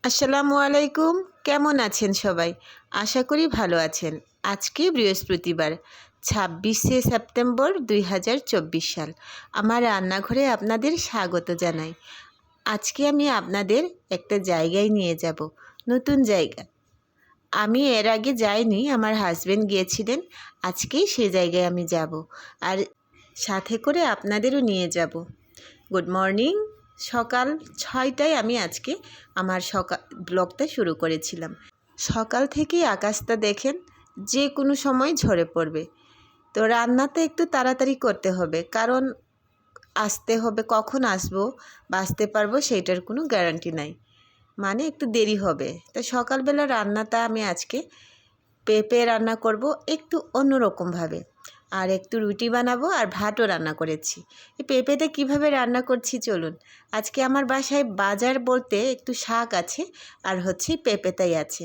আসসালামু আলাইকুম। কেমন আছেন সবাই? আশা করি ভালো আছেন। আজকে বৃহস্পতিবার ২৬শে সেপ্টেম্বর ২০২৪ সাল। আমার রান্নাঘরে আপনাদের স্বাগত জানাই। আজকে আমি আপনাদের একটা জায়গায় নিয়ে যাব, নতুন জায়গা। আমি এর আগে যাইনি, আমার হাজবেন্ড গিয়েছিলেন। আজকেই সে জায়গায় আমি যাব, আর সাথে করে আপনাদেরও নিয়ে যাব। Good morning. সকাল ৬টায় আমি আজকে আমার ব্লগটা শুরু করেছিলাম। সকাল থেকেই আকাশটা দেখেন, যে কোনো সময় ঝরে পড়বে। তো রান্নাটা একটু তাড়াতাড়ি করতে হবে, কারণ আসতে হবে, কখন আসবো বা আসতে পারবো সেইটার কোনো গ্যারান্টি নাই, মানে একটু দেরি হবে। তো সকালবেলা রান্নাটা আমি আজকে পেঁপে রান্না করব একটু অন্যরকমভাবে, আর একটু রুটি বানাবো, আর ভাতও রান্না করেছি। এই পেঁপেটা কীভাবে রান্না করছি চলুন। আজকে আমার বাসায় বাজার বলতে একটু শাক আছে, আর হচ্ছে পেঁপেটাই আছে।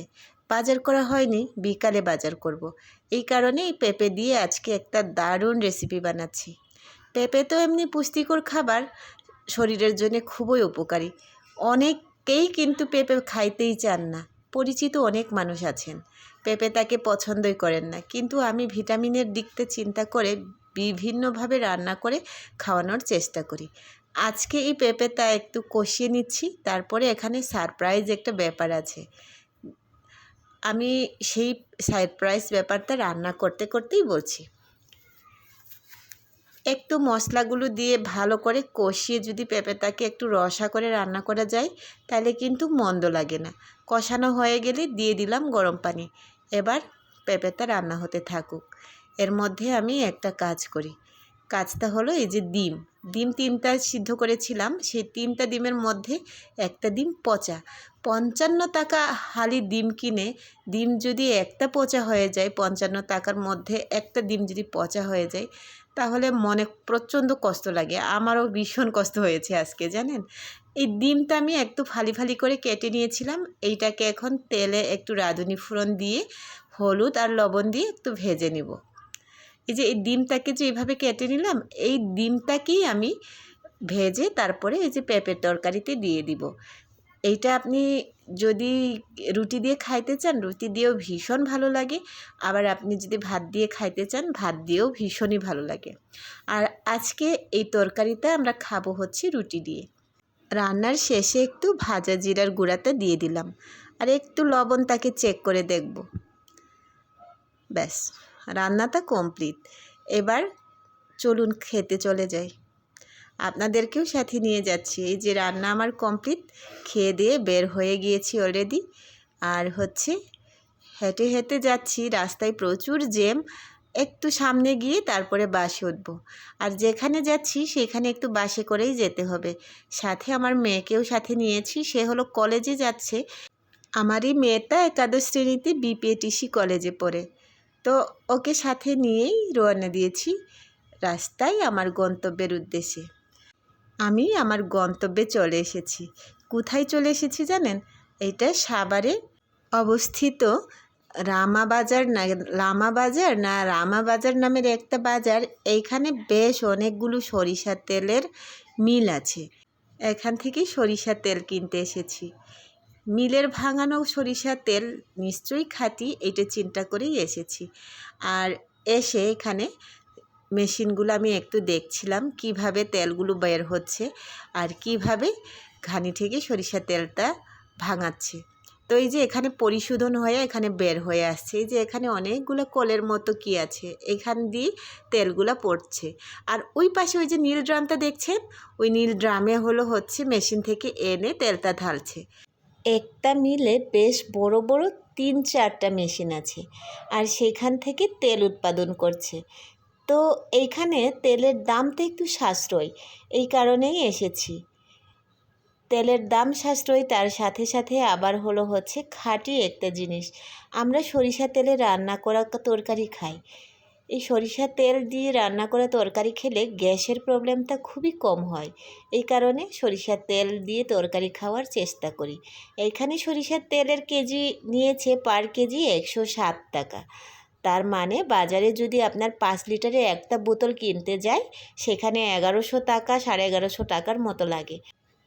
বাজার করা হয়নি, বিকালে বাজার করব। এই কারণে এই পেঁপে দিয়ে আজকে একটা দারুণ রেসিপি বানাচ্ছি। পেঁপে তো এমনি পুষ্টিকর খাবার, শরীরের জন্য খুবই উপকারী। অনেকেই কিন্তু পেঁপে খাইতেই চান না। পরিচিত অনেক মানুষ আছেন পেঁপে তাকে পছন্দই করেন না, কিন্তু আমি ভিটামিনের দিকটা চিন্তা করে বিভিন্নভাবে রান্না করে খাওয়ানোর চেষ্টা করি। আজকে এই পেঁপেটা একটু কষিয়ে নিচ্ছি, তারপরে এখানে সারপ্রাইজ একটা ব্যাপার আছে। আমি সেই সারপ্রাইজ ব্যাপারটা রান্না করতে করতেই বলছি। একটু মশলাগুলো দিয়ে ভালো করে কষিয়ে যদি পেঁপেটাকে একটু রসা করে রান্না করা যায়, তাহলে কিন্তু মন্দ লাগে না। কষানো হয়ে গেলে দিয়ে দিলাম গরম পানি। এবার পেঁপেটা রান্না হতে থাকুক। এর মধ্যে আমি একটা কাজ করি। কাজটা হলো, এই যে ডিম ৩টা সিদ্ধ করেছিলাম, সেই 3টা ডিমের মধ্যে একটা ডিম পচা। ৫৫ টাকা হালি ডিম কিনে ডিম যদি একটা পচা হয়ে যায়, ৫৫ টাকার মধ্যে একটা ডিম যদি পচা হয়ে যায়, তাহলে মনে প্রচণ্ড কষ্ট লাগে। আমারও ভীষণ কষ্ট হয়েছে আজকে, জানেন। এই ডিমটা আমি একটু ফালি ফালি করে কেটে নিয়েছিলাম। এইটাকে এখন তেলে একটু রাঁধুনি ফোড়ন দিয়ে, হলুদ আর লবণ দিয়ে একটু ভেজে নিব। এই যে এই ডিমটাকে যে এইভাবে কেটে নিলাম, এই ডিমটাকেই আমি ভেজে তারপরে এই যে পেঁপের তরকারিতে দিয়ে দিব। এইটা আপনি যদি রুটি দিয়ে খাইতে চান, রুটি দিয়েও ভীষণ ভালো লাগে। আবার আপনি যদি ভাত দিয়ে খাইতে চান, ভাত দিয়েও ভীষণই ভালো লাগে। আর আজকে এই তরকারিটা আমরা খাবো হচ্ছে রুটি দিয়ে। রান্নার শেষে একটু ভাজা জিরার গুঁড়াটা দিয়ে দিলাম, আর একটু লবণটাকে চেক করে দেখব। ব্যাস, রান্নাটা কমপ্লিট। এবার চলুন খেতে চলে যাই। আপনাদেরকেও সাথে নিয়ে যাচ্ছি। এই যে রান্না আমার কমপ্লিট, খেয়ে দিয়ে বের হয়ে গিয়েছি অলরেডি। আর হচ্ছে হেঁটে হেঁটে যাচ্ছি, রাস্তায় প্রচুর জ্যাম। একটু সামনে গিয়ে তারপরে বাসে উঠব। আর যেখানে যাচ্ছি সেখানে একটু বাসে করেই যেতে হবে। সাথে আমার মেয়েকেও সাথে নিয়েছি, সে হলো কলেজে যাচ্ছে। আমারই মেয়েটা একাদশ শ্রেণীতে বিপিএটিসি কলেজে পড়ে। তো ওকে সাথে নিয়েই রওনা দিয়েছি রাস্তায় আমার গন্তব্যের উদ্দেশ্যে। আমি আমার গন্তব্যে চলে এসেছি। কোথায় চলে এসেছি জানেন? এটা সাভারে অবস্থিত রামাবাজার নামের একটা বাজার। এইখানে বেশ অনেকগুলো সরিষার তেলের মিল আছে। এখান থেকেই সরিষার তেল কিনতে এসেছি। মিলের ভাঙানো সরিষার তেল নিশ্চয়ই খাঁটি, এটা চিন্তা করেই এসেছি। আর এসে এখানে মেশিনগুলো আমি একটু দেখছিলাম কিভাবে তেলগুলো বের হচ্ছে, আর কিভাবে ঘানি থেকে সরিষার তেলটা ভাঙাচ্ছে। তো এই যে এখানে পরিশোধন হয়ে এখানে বের হয়ে আসছে। এই যে এখানে অনেকগুলো কলের মতো কি আছে, এখান দিয়ে তেলগুলো পড়ছে। আর ওই পাশে ওই যে নীল ড্রামটা দেখছেন, ওই নীল ড্রামে হচ্ছে মেশিন থেকে এনে তেলটা ঢালছে। একটা মিলে বেশ বড় বড় ৩-৪টা মেশিন আছে, আর সেখান থেকে তেল উৎপাদন করছে। তো এইখানে তেলের দামটা একটু সাশ্রয়, এই কারণেই এসেছি। তেলের দাম সাশ্রয়, তার সাথে সাথে আবার হচ্ছে খাঁটি একটা জিনিস। আমরা সরিষা তেলে রান্না করা তরকারি খাই। এই সরিষার তেল দিয়ে রান্না করা তরকারি খেলে গ্যাসের প্রবলেমটা খুবই কম হয়। এই কারণে সরিষার তেল দিয়ে তরকারি খাওয়ার চেষ্টা করি। এইখানে সরিষার তেলের কেজি নিয়েছে পার কেজি ১০৭ টাকা। তার মানে বাজারে যদি আপনার ৫ লিটারের একটা বোতল কিনতে যায়, সেখানে ১১০০ টাকা ১১৫০ টাকার মতো লাগে।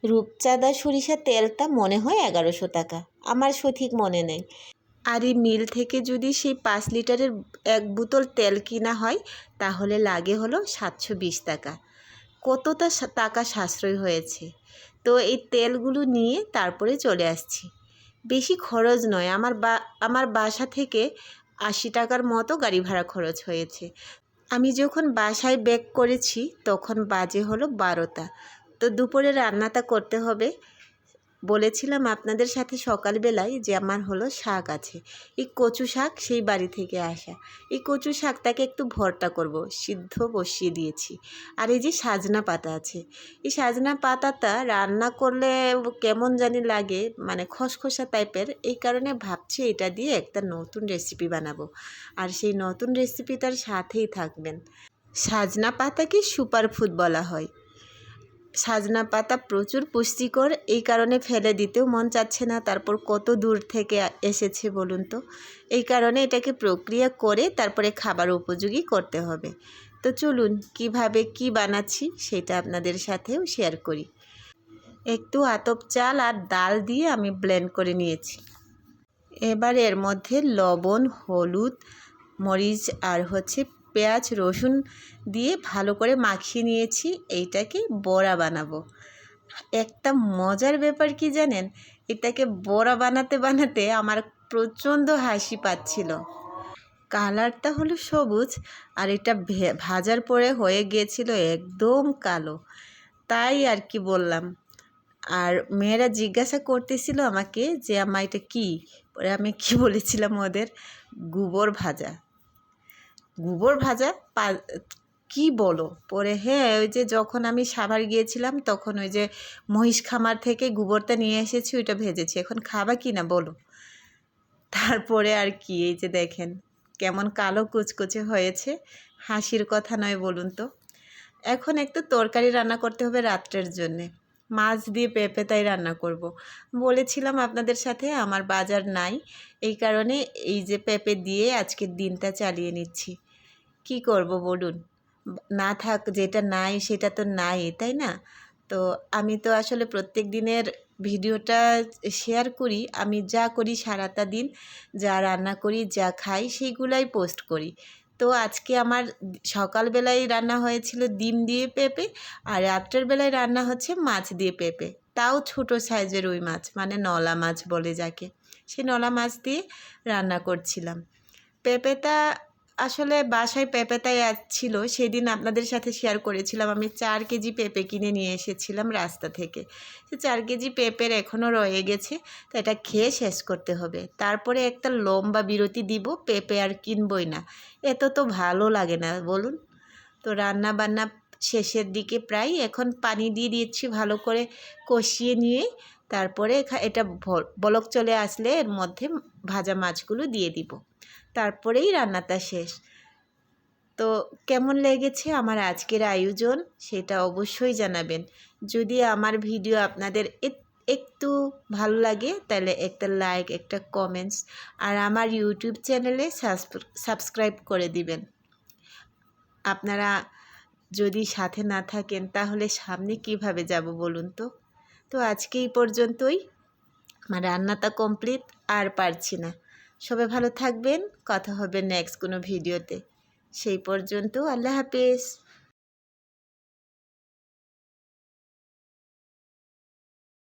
রূপচাঁদা সরিষার তেলটা মনে হয় 1100 টাকা, আমার সঠিক মনে নেই। আর এই মিল থেকে যদি সেই 5 লিটারের এক বোতল তেল কিনা হয় তাহলে লাগে হলো 720 টাকা। কতটা টাকা সাশ্রয় হয়েছে। তো এই তেলগুলো নিয়ে তারপরে চলে আসছি। বেশি খরচ নয়, আমার বাসা থেকে 80 টাকার মতো গাড়ি ভাড়া খরচ হয়েছে। আমি যখন বাসায় ব্যাক করেছি তখন বাজে হলো 12টা। তো দুপুরে রান্নাটা করতে হবে। বলেছিলাম আপনাদের সাথে সকালবেলায় যে আমার হলো শাক আছে, এই কচু শাক সেই বাড়ি থেকে আসা। এই কচু শাকটাকে একটু ভর্তা করব, সিদ্ধ বসিয়ে দিয়েছি। আর এই যে সাজনা পাতা আছে, এই সাজনা পাতাটা রান্না করলে কেমন জানি লাগে, মানে খসখসা টাইপের। এই কারণে ভাবছি এটা দিয়ে একটা নতুন রেসিপি বানাবো, আর সেই নতুন রেসিপিটার সাথেই থাকবেন। সাজনা পাতাকে সুপারফুড বলা হয়। সাজনা পাতা প্রচুর পুষ্টিকর, এই কারণে ফেলে দিতেও মন চাচ্ছে না। তারপর কত দূর থেকে এসেছে বলুন তো, এই কারণে এটাকে প্রক্রিয়া করে তারপরে খাবার উপযোগী করতে হবে। তো চলুন কিভাবে কি বানাচ্ছি সেটা আপনাদের সাথেও শেয়ার করি। একটু আতপ চাল আর ডাল দিয়ে আমি ব্লেন্ড করে নিয়েছি। এবার এর মধ্যে লবণ, হলুদ, মরিচ আর পেঁয়াজ রসুন দিয়ে ভালো করে মাখিয়ে নিয়েছি। এইটাকে বড়া বানাবো। একটা মজার ব্যাপার কি জানেন, এটাকে বড়া বানাতে বানাতে আমার প্রচণ্ড হাসি পাচ্ছিল। কালারটা হলো সবুজ আর এটা ভাজার পরে হয়ে গিয়েছিল একদম কালো, তাই আর কি বললাম। আর মেয়েরা জিজ্ঞাসা করতেছিল আমাকে যে আম্মা এটা কী, পরে আমি কি বলেছিলাম ওদের, গোবর ভাজা। গোবর ভাজা কি বলো? পরে হ্যাঁ, ওই যে যখন আমি সাভার গিয়েছিলাম তখন ওই যে মহিষ খামার থেকে গোবরটা নিয়ে এসেছি, ওইটা ভেজেছি। এখন খাবা কি না বলো? তারপরে আর কি, এই যে দেখেন কেমন কালো কুচকুচে হয়েছে, হাসির কথা নয় বলুন তো। এখন একটু তরকারি রান্না করতে হবে রাত্রের জন্যে। মাছ দিয়ে পেঁপে তাই রান্না করব। বলেছিলাম আপনাদের সাথে আমার বাজার নাই, এই কারণে এই যে পেঁপে দিয়ে আজকের দিনটা চালিয়ে নিচ্ছি। কি করব বলুন, না থাক, যেটা নাই সেটা তো নাই, তাই না? তো আমি তো আসলে প্রত্যেক দিনের ভিডিওটা শেয়ার করি, আমি যা করি সারাটা দিন, যা রান্না করি, যা খাই সেইগুলাই পোস্ট করি। তো আজকে আমার সকালবেলায় রান্না হয়েছিল ডিম দিয়ে পেঁপে, আর রাত্রের বেলায় রান্না হচ্ছে মাছ দিয়ে পেঁপে, তাও ছোটো সাইজের রুই মাছ, মানে নলা মাছ বলে যাকে, সেই নলা মাছ দিয়ে রান্না করছিলাম। পেঁপেটা আসলে বাসায় পেঁপেটাই ছিল, সেদিন আপনাদের সাথে শেয়ার করেছিলাম আমি 4 কেজি পেঁপে কিনে নিয়ে এসেছিলাম রাস্তা থেকে। সে 4 কেজি পেঁপের এখনও রয়ে গেছে, তো এটা খেয়ে শেষ করতে হবে। তারপরে একটা লম্বা বিরতি দিব, পেঁপে আর কিনবই না, এত তো ভালো লাগে না বলুন। তো রান্না বান্না শেষের দিকে প্রায়, এখন পানি দিয়ে দিচ্ছি ভালো করে কষিয়ে নিয়ে, তারপরে এটা বলক চলে আসলে এর মধ্যে ভাজা মাছগুলো দিয়ে দিব, তারপরেই রান্নাটা শেষ। তো কেমন লেগেছে আমার আজকের আয়োজন সেটা অবশ্যই জানাবেন। যদি আমার ভিডিও আপনাদের একটু ভালো লাগে তাহলে একটা লাইক, একটা কমেন্টস, আর আমার ইউটিউব চ্যানেলে সাবস্ক্রাইব করে দিবেন। আপনারা যদি সাথে না থাকেন তাহলে সামনে কিভাবে যাব বলুন তো। তো আজকে এই পর্যন্তই, আমার রান্নাটা কমপ্লিট, আর পারছি না। সবাই ভালো থাকবেন, কথা হবে নেক্সট কোনো ভিডিওতে। সেই পর্যন্ত আল্লাহ হাফেজ।